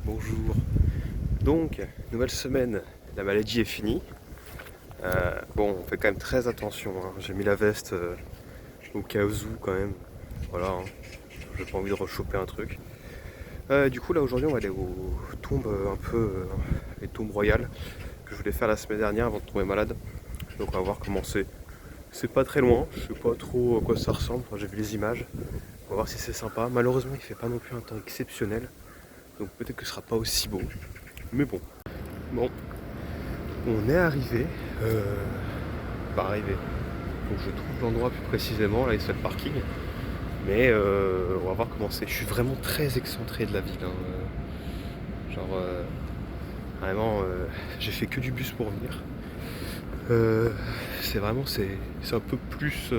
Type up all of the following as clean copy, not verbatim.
Bonjour. Donc, nouvelle semaine, la maladie est finie. Bon, on fait quand même très attention, hein. J'ai mis la veste au cas où quand même. Voilà, hein. J'ai pas envie de rechoper un truc. Du coup, là aujourd'hui, on va aller aux tombes un peu, les tombes royales que je voulais faire la semaine dernière avant de tomber malade. Donc, on va voir comment c'est. C'est pas très loin, je sais pas trop à quoi ça ressemble. Enfin, j'ai vu les images. On va voir si c'est sympa. Malheureusement, il fait pas non plus un temps exceptionnel. Donc, peut-être que ce sera pas aussi beau. Mais bon. Bon, on est arrivé. Pas arrivé. Faut que je trouve l'endroit plus précisément. Là, il c'est le parking. Mais on va voir comment c'est. Je suis vraiment très excentré de la ville, hein. Genre, vraiment, j'ai fait que du bus pour venir. C'est vraiment, c'est un peu plus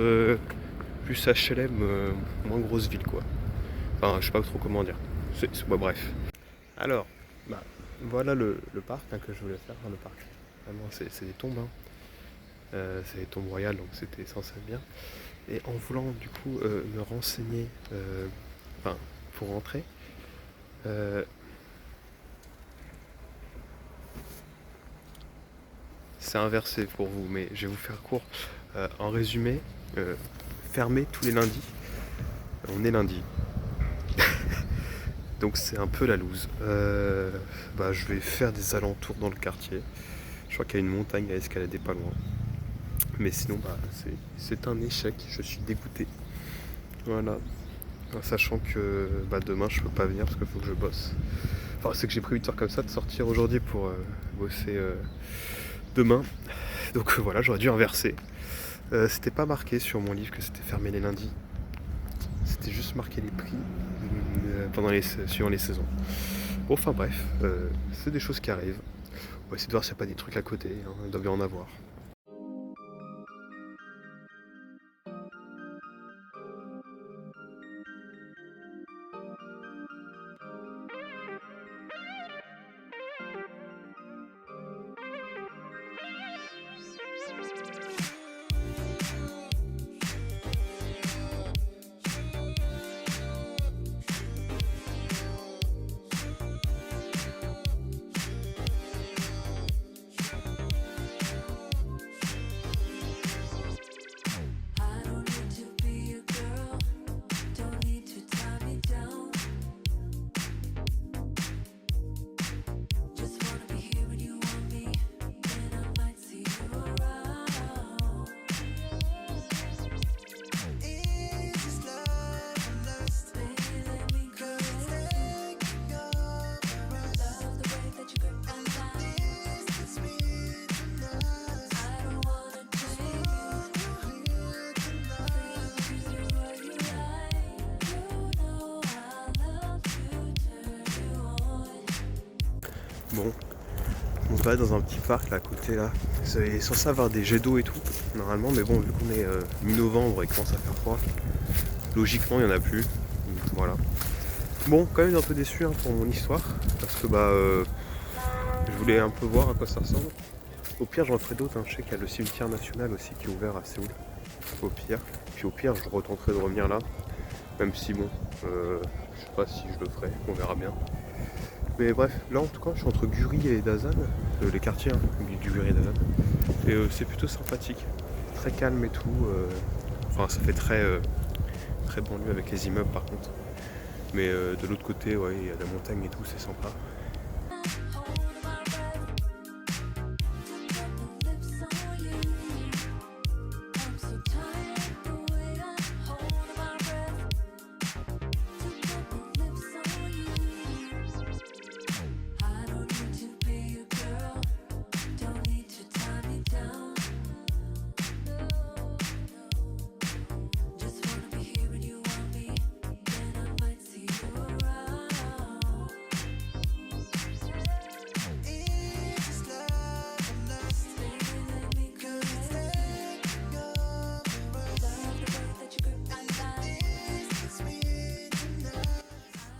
HLM, moins grosse ville, quoi. Enfin, je sais pas trop comment dire. Bah, bref. Alors, bah, voilà le parc, hein, que je voulais faire. Enfin, le parc. Vraiment, c'est des tombes, hein. C'est des tombes royales, donc c'était censé être bien. Et en voulant du coup me renseigner, enfin pour rentrer, euh, c'est inversé pour vous, mais je vais vous faire court. En résumé, fermé tous les lundis. On est lundi, donc c'est un peu la loose. Bah, je vais faire des alentours dans le quartier. Je crois qu'il y a une montagne à escalader pas loin. Mais sinon, bah, c'est un échec. Je suis dégoûté. Voilà. En sachant que bah, demain je peux pas venir parce qu'il faut que je bosse. Enfin, c'est que j'ai prévu de faire comme ça, de sortir aujourd'hui pour bosser demain. Donc voilà, j'aurais dû inverser. C'était pas marqué sur mon livre que c'était fermé les lundis. C'était juste marqué les prix suivant les saisons. Bon, enfin bref, c'est des choses qui arrivent. On va essayer de voir s'il n'y a pas des trucs à côté, hein, il doit bien en avoir. I don't need to be a girl, don't need to tie me down. Just wanna be here when you want me, and I might see you around. Is this love or lust? Baby, let me caress you. Love the way that you grip my mind. Distance between us. I don't wanna take you. Bon, on va dans un petit parc là à côté là. C'est censé avoir des jets d'eau et tout, normalement, mais bon, vu qu'on est mi-novembre et qu'il commence à faire froid, logiquement il n'y en a plus. Voilà. Bon, quand même un peu déçu, hein, pour mon histoire, parce que bah je voulais un peu voir à quoi ça ressemble. Au pire j'en ferai d'autres, hein. Je sais qu'il y a le cimetière national aussi qui est ouvert à Séoul. Au pire. Puis au pire je retenterai de revenir là. Même si bon, je sais pas si je le ferai, on verra bien. Mais bref, là en tout cas je suis entre Guri et Dazan, les quartiers, hein, du Guri et Dazan. Et c'est plutôt sympathique. Très calme et tout. Enfin ça fait très banlieue avec les immeubles par contre. Mais de l'autre côté, ouais, il y a la montagne et tout, c'est sympa.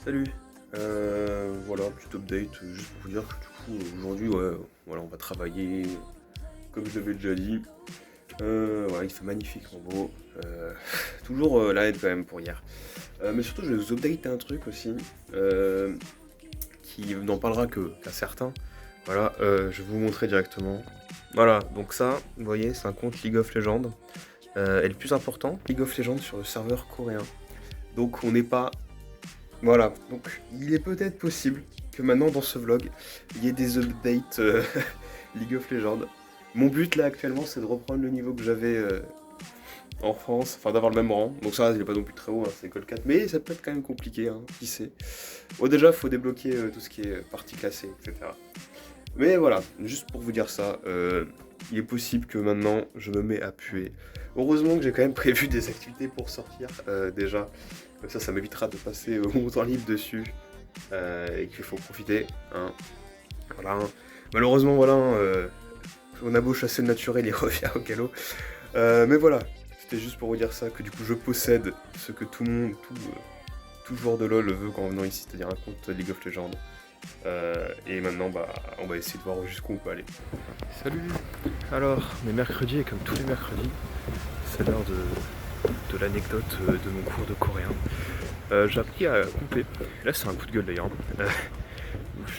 Salut. Voilà, petit update juste pour vous dire que du coup aujourd'hui ouais, voilà, on va travailler comme je l'avais déjà dit. Voilà, il fait magnifiquement beau. Toujours la haine quand même pour hier. Mais surtout je vais vous updater un truc aussi qui n'en parlera qu'à certains. Voilà, je vais vous montrer directement. Voilà, donc ça, vous voyez, c'est un compte League of Legends. Et le plus important, League of Legends sur le serveur coréen. Donc on n'est pas... Voilà, donc il est peut-être possible que maintenant dans ce vlog, il y ait des updates League of Legends. Mon but là actuellement, c'est de reprendre le niveau que j'avais en France, enfin d'avoir le même rang. Donc ça, il n'est pas non plus très haut, hein, c'est Gold 4, mais ça peut être quand même compliqué, hein, qui sait. Bon déjà, il faut débloquer tout ce qui est partie classée, etc. Mais voilà, juste pour vous dire ça, il est possible que maintenant je me mets à puer. Heureusement que j'ai quand même prévu des activités pour sortir déjà. Comme ça m'évitera de passer mon temps libre dessus. Et qu'il faut profiter. Hein. Voilà. Hein. Malheureusement, voilà, on a beau chasser le naturel, il revient au galop. Mais voilà, c'était juste pour vous dire ça, que du coup je possède ce que tout le monde, tout joueur de LoL veut quand venant ici, c'est-à-dire un compte League of Legends. Et maintenant, bah, on va essayer de voir jusqu'où on peut aller. Salut. Alors, on est mercredi et comme tous les mercredis, c'est l'heure de l'anecdote de mon cours de coréen. J'ai appris à compter. Là, c'est un coup de gueule d'ailleurs.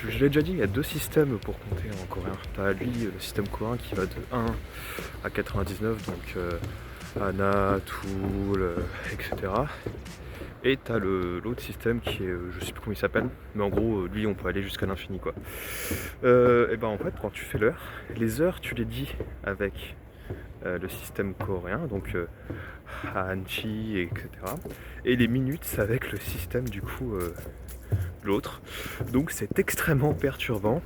Je l'ai déjà dit, il y a deux systèmes pour compter en coréen. T'as lui, le système coréen qui va de 1 à 99, donc Hana, Tool, etc. Et t'as l'autre système qui est, je sais plus comment il s'appelle, mais en gros, lui, on peut aller jusqu'à l'infini, quoi. Et ben en fait, quand tu fais l'heure, les heures, tu les dis avec le système coréen, donc Hanchi, etc. Et les minutes, c'est avec le système, du coup, l'autre. Donc c'est extrêmement perturbant.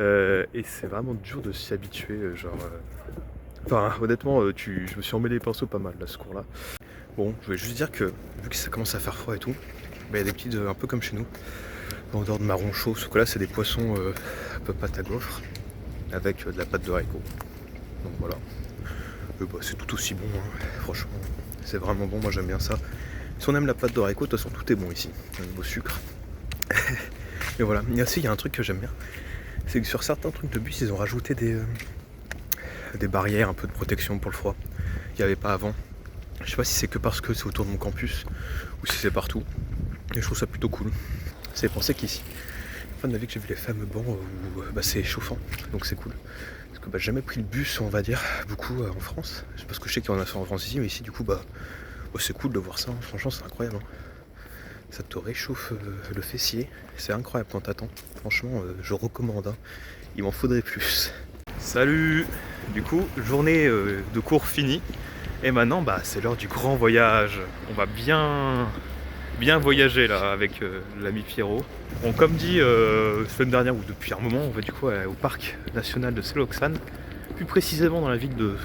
Et c'est vraiment dur de s'y habituer, Enfin, honnêtement, je me suis emmêlé les pinceaux pas mal, là, ce cours-là. Bon, je voulais juste dire que, vu que ça commence à faire froid et tout, bah, il y a des petites, un peu comme chez nous, vendeurs de marron chaud, sauf que là, c'est des poissons un peu pâte à gaufre, avec de la pâte de haricot. Donc voilà. Bah, c'est tout aussi bon, hein. Franchement, c'est vraiment bon, moi j'aime bien ça. Si on aime la pâte de haricot, de toute façon, tout est bon ici, au niveau sucre. Et voilà, et aussi, il y a un truc que j'aime bien, c'est que sur certains trucs de bus, ils ont rajouté des barrières, un peu de protection pour le froid, qu'il n'y avait pas avant. Je sais pas si c'est que parce que c'est autour de mon campus ou si c'est partout. Et je trouve ça plutôt cool. C'est pensé qu'ici, la fin de ma vie que j'ai vu les fameux bancs où bah, c'est chauffant, donc c'est cool. Parce que bah, j'ai jamais pris le bus, on va dire, beaucoup en France. Parce que je sais qu'il y en a fait en France ici, mais ici du coup bah c'est cool de voir ça, hein. Franchement c'est incroyable. Hein. Ça te réchauffe le fessier, c'est incroyable quand t'attends. Franchement je recommande, hein. Il m'en faudrait plus. Salut. Du coup, journée de cours finie. Et maintenant, bah, c'est l'heure du grand voyage. On va bien voyager là avec l'ami Pierrot. Bon, comme dit semaine dernière ou depuis un moment, on va du coup au parc national de Seloxan, plus précisément dans la ville de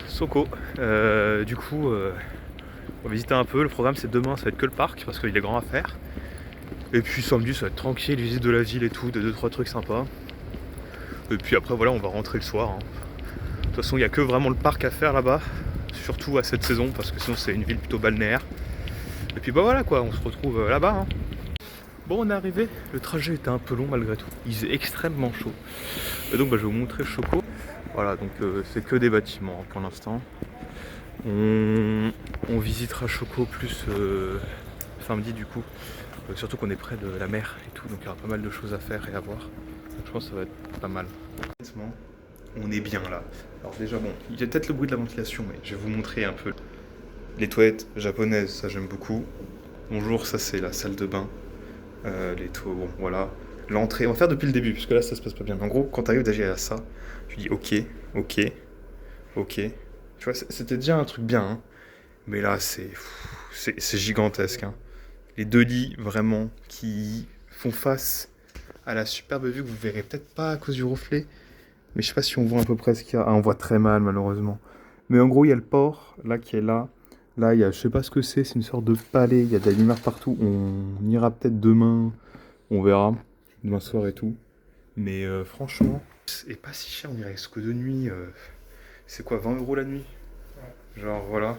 Soko. Du coup, on va visiter un peu. Le programme c'est demain, ça va être que le parc parce qu'il est grand à faire. Et puis samedi, ça va être tranquille, visite de la ville et tout, 2-3 trucs sympas. Et puis après, voilà, on va rentrer le soir. Hein. De toute façon, il n'y a que vraiment le parc à faire là-bas, surtout à cette saison, parce que sinon c'est une ville plutôt balnéaire. Et puis bah voilà quoi, on se retrouve là-bas. Hein. Bon, on est arrivé, le trajet était un peu long malgré tout, il faisait extrêmement chaud. Et donc bah, je vais vous montrer Choco. Voilà, donc c'est que des bâtiments hein, pour l'instant. On visitera Choco plus samedi du coup, surtout qu'on est près de la mer et tout, donc il y aura pas mal de choses à faire et à voir. Donc je pense que ça va être pas mal. On est bien là. Alors déjà bon, il y a peut-être le bruit de la ventilation, mais je vais vous montrer un peu. Les toilettes japonaises, ça j'aime beaucoup. Bonjour, ça c'est la salle de bain. Les toilettes, bon voilà. L'entrée, on va faire depuis le début, parce que là ça se passe pas bien. En gros, quand tu arrives déjà à ça, tu dis ok. Tu vois, c'était déjà un truc bien, hein. Mais là c'est gigantesque. Hein. Les deux lits vraiment qui font face à la superbe vue que vous verrez peut-être pas à cause du reflet. Mais je sais pas si on voit à peu près ce qu'il y a. Ah, on voit très mal malheureusement. Mais en gros, il y a le port, là, qui est là. Là, il y a, je sais pas ce que c'est une sorte de palais. Il y a de la lumière partout. On ira peut-être demain. On verra. Demain soir et tout. Mais franchement, c'est pas si cher. On irait ce que de nuit. C'est quoi, 20 € la nuit? Genre, voilà.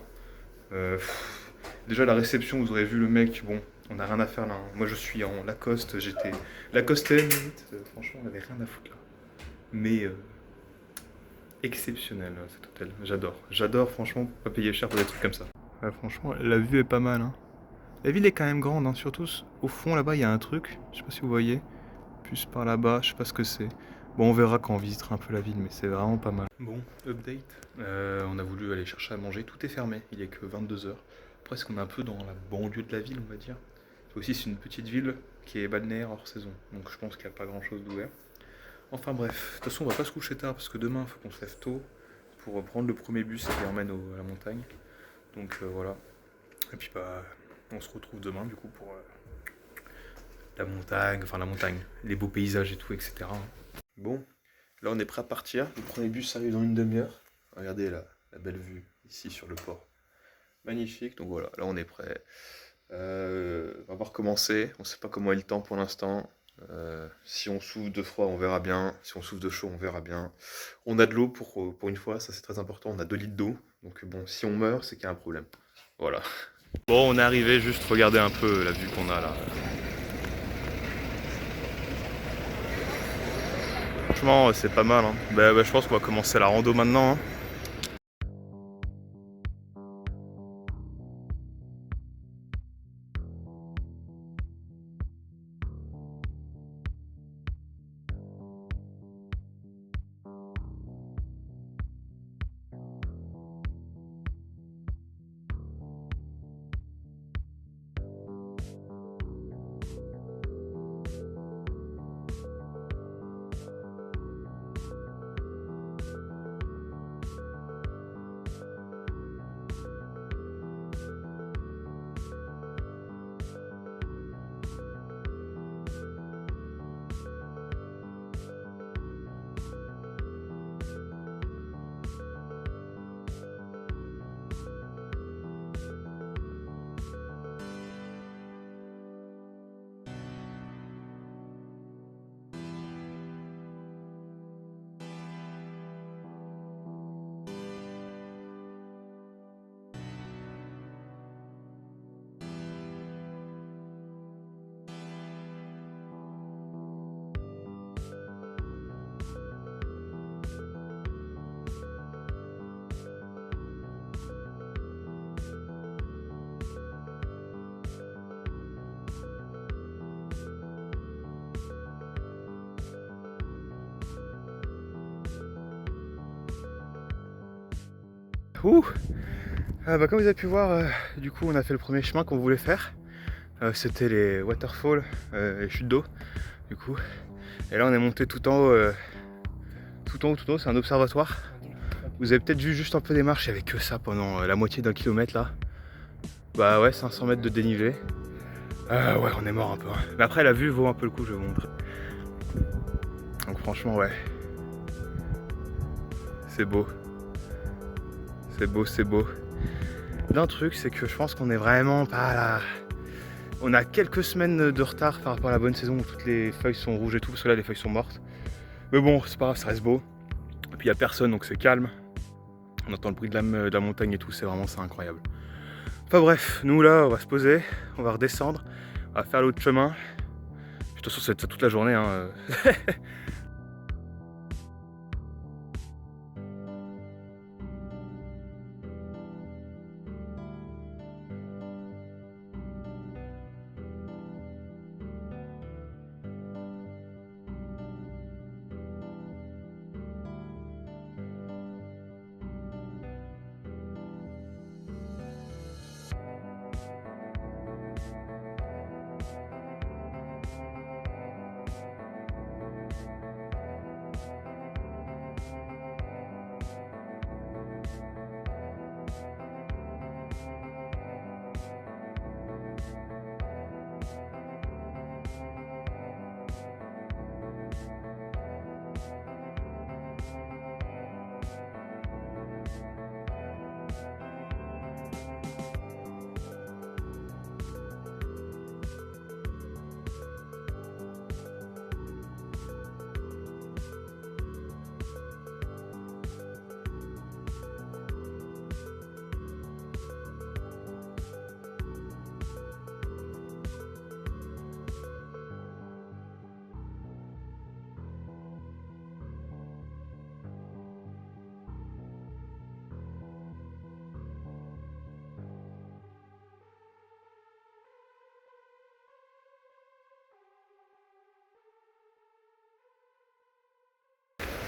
Déjà, la réception, vous aurez vu le mec. Bon, on n'a rien à faire là. Hein. Moi, je suis en Lacoste. J'étais Lacoste limite. Franchement, on avait rien à foutre là. Mais exceptionnel cet hôtel, j'adore franchement, pas payer cher pour des trucs comme ça. Ouais, franchement la vue est pas mal hein. La ville est quand même grande, hein, surtout au fond là-bas il y a un truc, je sais pas si vous voyez, plus par là-bas, je sais pas ce que c'est. Bon, on verra quand on visitera un peu la ville, mais c'est vraiment pas mal. Bon, update, on a voulu aller chercher à manger, tout est fermé, il est que 22 heures. Presque on est un peu dans la banlieue de la ville, on va dire. Aussi c'est une petite ville qui est balnéaire hors saison, donc je pense qu'il n'y a pas grand chose d'ouvert. Enfin bref, de toute façon on va pas se coucher tard parce que demain il faut qu'on se lève tôt pour prendre le premier bus qui emmène à la montagne. Donc voilà. Et puis bah on se retrouve demain du coup pour la montagne, les beaux paysages et tout, etc. Bon, là on est prêt à partir. Le premier bus arrive dans une demi-heure. Regardez la belle vue ici sur le port. Magnifique, donc voilà, là on est prêt. On va voir commencer. On sait pas comment est le temps pour l'instant. Si on souffre de froid, on verra bien. Si on souffre de chaud, on verra bien. On a de l'eau pour une fois, ça c'est très important. On a 2 litres d'eau. Donc bon, si on meurt, c'est qu'il y a un problème. Voilà. Bon, on est arrivé, juste regardez un peu la vue qu'on a là. Franchement, c'est pas mal. Hein. Je pense qu'on va commencer la rando maintenant. Hein. Ouh. Comme vous avez pu voir, du coup on a fait le premier chemin qu'on voulait faire. C'était les waterfalls, les chutes d'eau, du coup. Et là on est monté tout en haut, c'est un observatoire. Vous avez peut-être vu juste un peu des marches, il n'y avait que ça pendant la moitié d'un kilomètre là. Bah ouais, 500 mètres de dénivelé. Ouais, on est mort un peu. Hein. Mais après la vue vaut un peu le coup, je vais vous montrer. Donc franchement ouais. C'est beau. C'est beau, c'est beau. D'un truc, c'est que je pense qu'on est vraiment pas là. On a quelques semaines de retard par rapport à la bonne saison où toutes les feuilles sont rouges et tout, parce que là les feuilles sont mortes. Mais bon, c'est pas grave, ça reste beau. Et puis il n'y a personne, donc c'est calme. On entend le bruit de la montagne et tout, c'est incroyable. Enfin bref, nous là, on va se poser, on va redescendre, on va faire l'autre chemin. De toute façon, c'est ça toute la journée. Hein.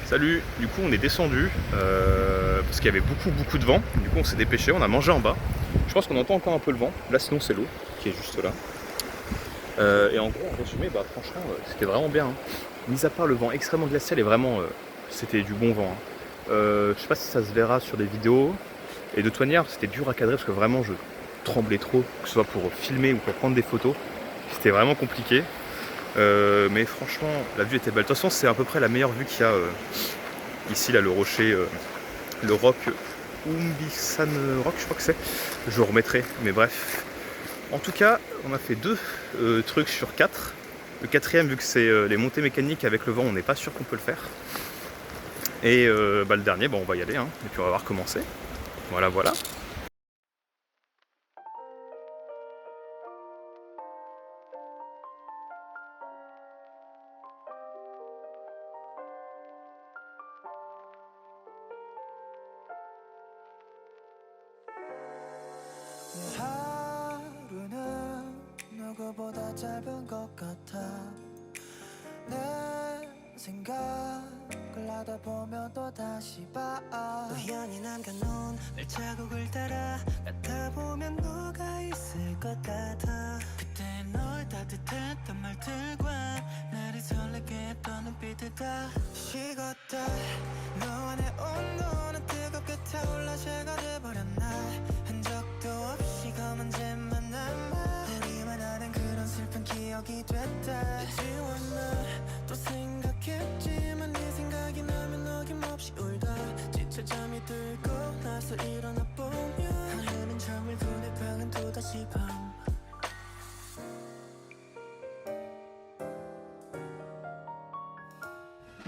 Salut, du coup on est descendu parce qu'il y avait beaucoup de vent. Du coup on s'est dépêché, on a mangé en bas. Je pense qu'on entend encore un peu le vent. Là sinon c'est l'eau qui est juste là. Et en gros en résumé, bah franchement c'était vraiment bien. Hein. Mis à part le vent extrêmement glacial et vraiment c'était du bon vent. Hein. Je sais pas si ça se verra sur des vidéos. Et de toute manière c'était dur à cadrer parce que vraiment je tremblais trop, que ce soit pour filmer ou pour prendre des photos. C'était vraiment compliqué. Mais franchement, la vue était belle. De toute façon, c'est à peu près la meilleure vue qu'il y a ici, là, le rocher, le roc Umbisan Rock, je crois que c'est. Je le remettrai, mais bref. En tout cas, on a fait 2 trucs sur 4. Le 4e, vu que c'est les montées mécaniques avec le vent, on n'est pas sûr qu'on peut le faire. Et le dernier, on va y aller, hein, et puis on va voir comment c'est. Voilà. 내 하루는 누구보다 짧은 것 같아 내 생각을 하다 보면 또 다시 봐 우연히 남겨놓은 발자국을 따라 가다 보면 너가 있을 것 같아 그때 널 따뜻했던 말들과 나를 설레게 했던 눈빛들 다 식었다 너와 내 온도는 뜨겁게 타올라 새가 돼버렸나 흔적도 없이 검은 잼만 남아 우리만 아는 그런 슬픈 기억이 됐다 지웠나 또 생각했지만 네 생각이 나면 어김없이 울다 지쳐 잠이 들고 나서 일어나 보면 하늘은 정밀고 내 방은 또다시 밤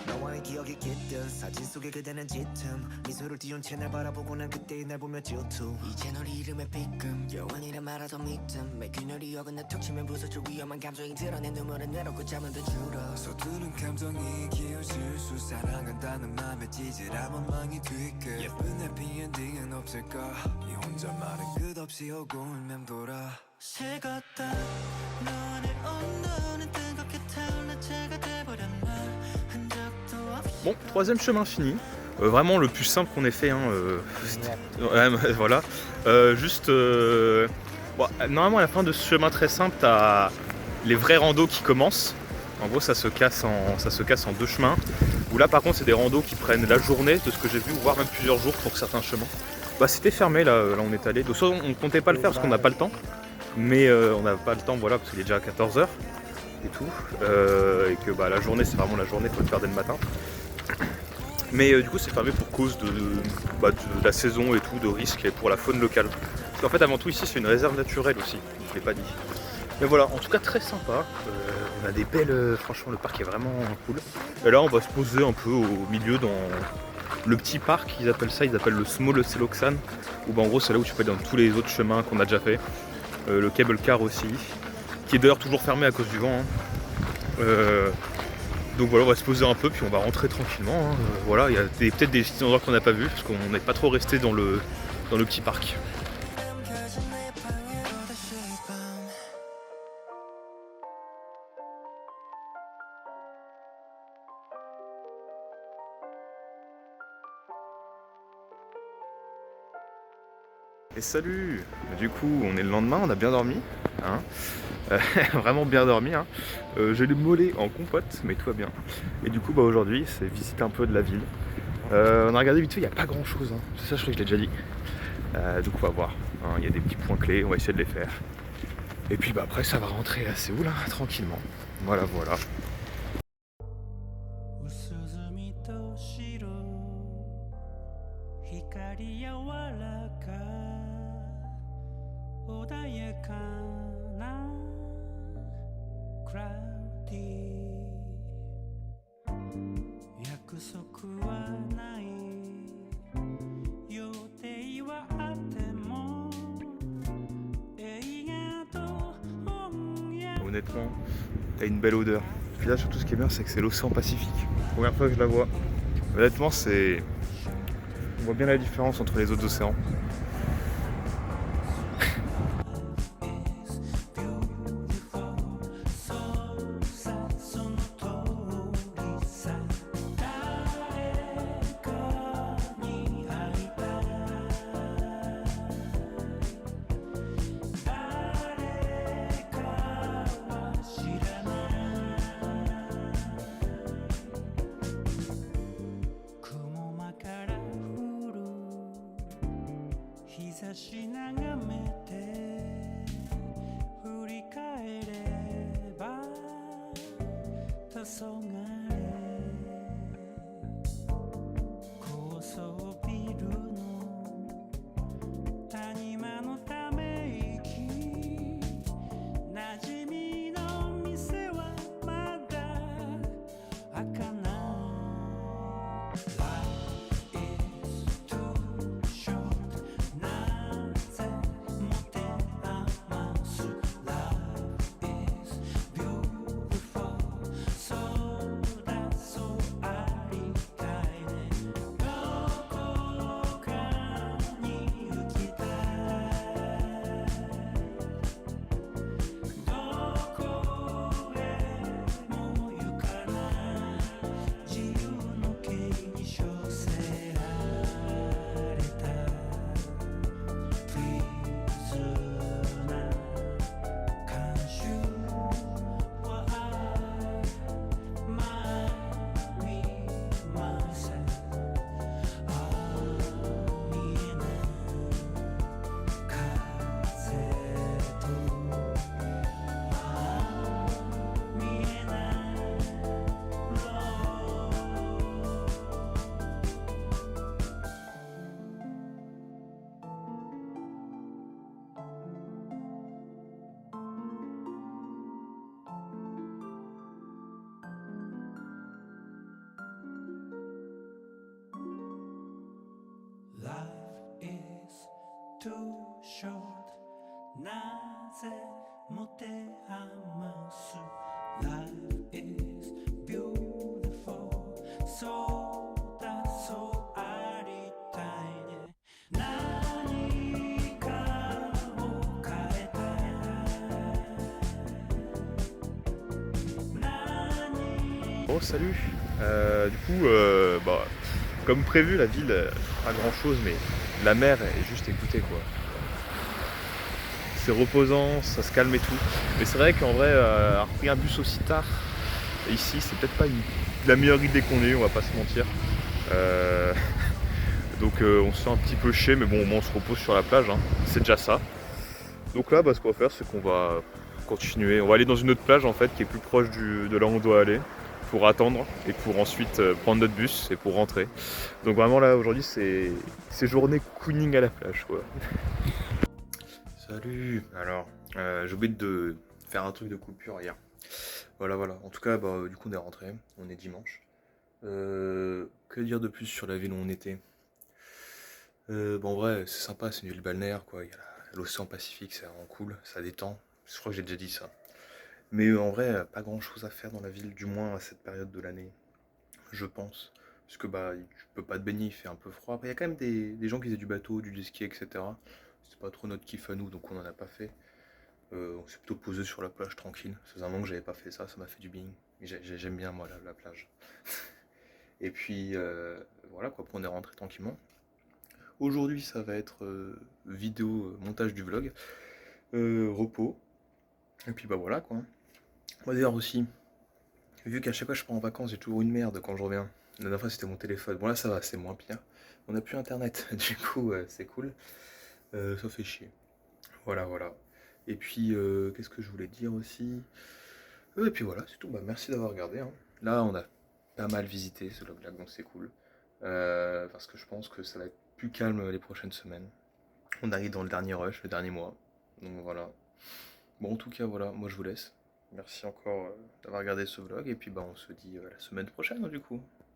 너와의 기억이 깃든 사진 속에 그대는 짙음 미소를 띄운 채 날 바라보고 난 그때의 날 보며 질투 이젠 우리 이름에 삐끔 영원이라 말하던 믿음 매 균열이 어긋나 턱 치면 부서질 위험한 감정이 드러내 눈물은 외롭고 잠은 더 줄어 서투른 감정이 기어 실수 사랑한다는 맘에 찌질한 원망이 뒤끝 예쁜 해피엔딩은 없을까 이 혼자말은 끝없이 오고는 맴돌아 식었다 너와 내 온도는 뜨겁게 타올라 채가 돼버렸나 흔적도 없이 Bon, 3e chemin fini. Vraiment le plus simple qu'on ait fait. Hein, ouais, voilà. Normalement à la fin de ce chemin très simple, t'as les vrais randos qui commencent. En gros ça se casse en 2 chemins. Où là par contre c'est des randos qui prennent la journée de ce que j'ai vu, voire même plusieurs jours pour certains chemins. Bah c'était fermé là on est allé. Donc soit on comptait pas le faire parce qu'on n'a pas le temps. Mais on n'a pas le temps voilà parce qu'il est déjà à 14h et tout. Et que bah, la journée c'est vraiment la journée, faut le faire dès le matin. Mais du coup c'est fermé pour cause de la saison et tout, de risques et pour la faune locale. Parce qu'en fait avant tout ici c'est une réserve naturelle aussi, je l'ai pas dit. Mais voilà, en tout cas très sympa. On a des belles. Franchement le parc est vraiment cool. Et là on va se poser un peu au milieu dans le petit parc, ils appellent le Small Seloksan. Où bah, en gros c'est là où tu peux aller dans tous les autres chemins qu'on a déjà fait. Le cable car aussi, qui est d'ailleurs toujours fermé à cause du vent. Hein. Donc voilà, on va se poser un peu puis on va rentrer tranquillement. Hein. Voilà, il y a peut-être des petits endroits qu'on n'a pas vus parce qu'on n'est pas trop resté dans le petit parc. 남겨진 내 방에로 다시 밤 Et salut! Du coup, on est le lendemain, on a bien dormi. Hein. Vraiment bien dormi. Hein. J'ai les mollets en compote, mais tout va bien. Et du coup, bah, aujourd'hui, c'est visiter un peu de la ville. On a regardé vite fait, il n'y a pas grand chose. Hein. C'est ça, je crois que je l'ai déjà dit. Donc on va voir. Hein. Il y a des petits points clés, on va essayer de les faire. Et puis bah, après, ça va rentrer à Séoul, hein, tranquillement. Voilà. 웃음이 또 싫어光柔らか穏やかな Cloudy 約束はない予定はあっても映画と音楽 Honnêtement, t'as une belle odeur. Puis là, surtout ce qui est bien, c'est que c'est l'océan Pacifique. Première fois que je la vois. Honnêtement, c'est. On voit bien la différence entre les autres océans. し眺めて振り返れば黄昏高層ビルの谷間のため息馴染みの店はまだ開かない Life is too short なぜ持て余す Life is beautiful そうだそうありたいねどこかに行きたいどこへも行かない自由の刑に処せられた Prisoner 慣習は見ません見えない風と見えないロー Life is too short なぜ持て余す Life is beautiful そうだそうありたいね何かを変えたい何 Bon, salut. Du coup, bah, comme prévu, la ville, pas grand chose, mais la mer est juste écoutée quoi. C'est reposant, ça se calme et tout. Mais c'est vrai qu'en vrai, avoir pris un bus aussi tard, ici, c'est peut-être pas la meilleure idée qu'on ait eu, on va pas se mentir. Donc on se fait un petit peu chier, mais bon, au moins on se repose sur la plage, hein. C'est déjà ça. Donc là, bah, ce qu'on va faire, c'est qu'on va continuer. On va aller dans une autre plage en fait, qui est plus proche de là où on doit aller, pour attendre et pour ensuite prendre notre bus et pour rentrer. Donc vraiment là, aujourd'hui, c'est journée cooning à la plage quoi. Salut. Alors, j'ai oublié de faire un truc de coupure hier. Voilà. En tout cas, bah, du coup, on est rentré. On est dimanche. Que dire de plus sur la ville où on était? Bon, en vrai, c'est sympa, c'est une ville balnéaire, quoi. Il y a l'océan Pacifique, c'est vraiment cool, ça détend. Je crois que j'ai déjà dit ça. Mais en vrai, pas grand chose à faire dans la ville, du moins à cette période de l'année, je pense. Parce que bah, tu peux pas te baigner, il fait un peu froid. Après, il y a quand même des gens qui faisaient du bateau, du jet ski, etc. C'est pas trop notre kiff à nous, donc on en a pas fait. On s'est plutôt posé sur la plage tranquille. Ça faisait un moment que j'avais pas fait ça, ça m'a fait du bien. J'aime bien moi la plage. Et puis voilà quoi, après on est rentré tranquillement. Aujourd'hui ça va être vidéo, montage du vlog, repos. Et puis bah voilà quoi. Moi d'ailleurs aussi, vu qu'à chaque fois je pars en vacances j'ai toujours une merde quand je reviens. La dernière fois c'était mon téléphone. Bon là ça va, c'est moins pire. On n'a plus internet, du coup c'est cool. Ça fait chier. Voilà. Et puis qu'est-ce que je voulais dire aussi? Et puis voilà, c'est tout. Bah, merci d'avoir regardé, hein. Là on a pas mal visité ce vlog, donc c'est cool. Parce que je pense que ça va être plus calme les prochaines semaines. On arrive dans le dernier rush, le dernier mois. Donc voilà. Bon en tout cas voilà, moi je vous laisse. Merci encore d'avoir regardé ce vlog et puis bah on se dit à la semaine prochaine du coup.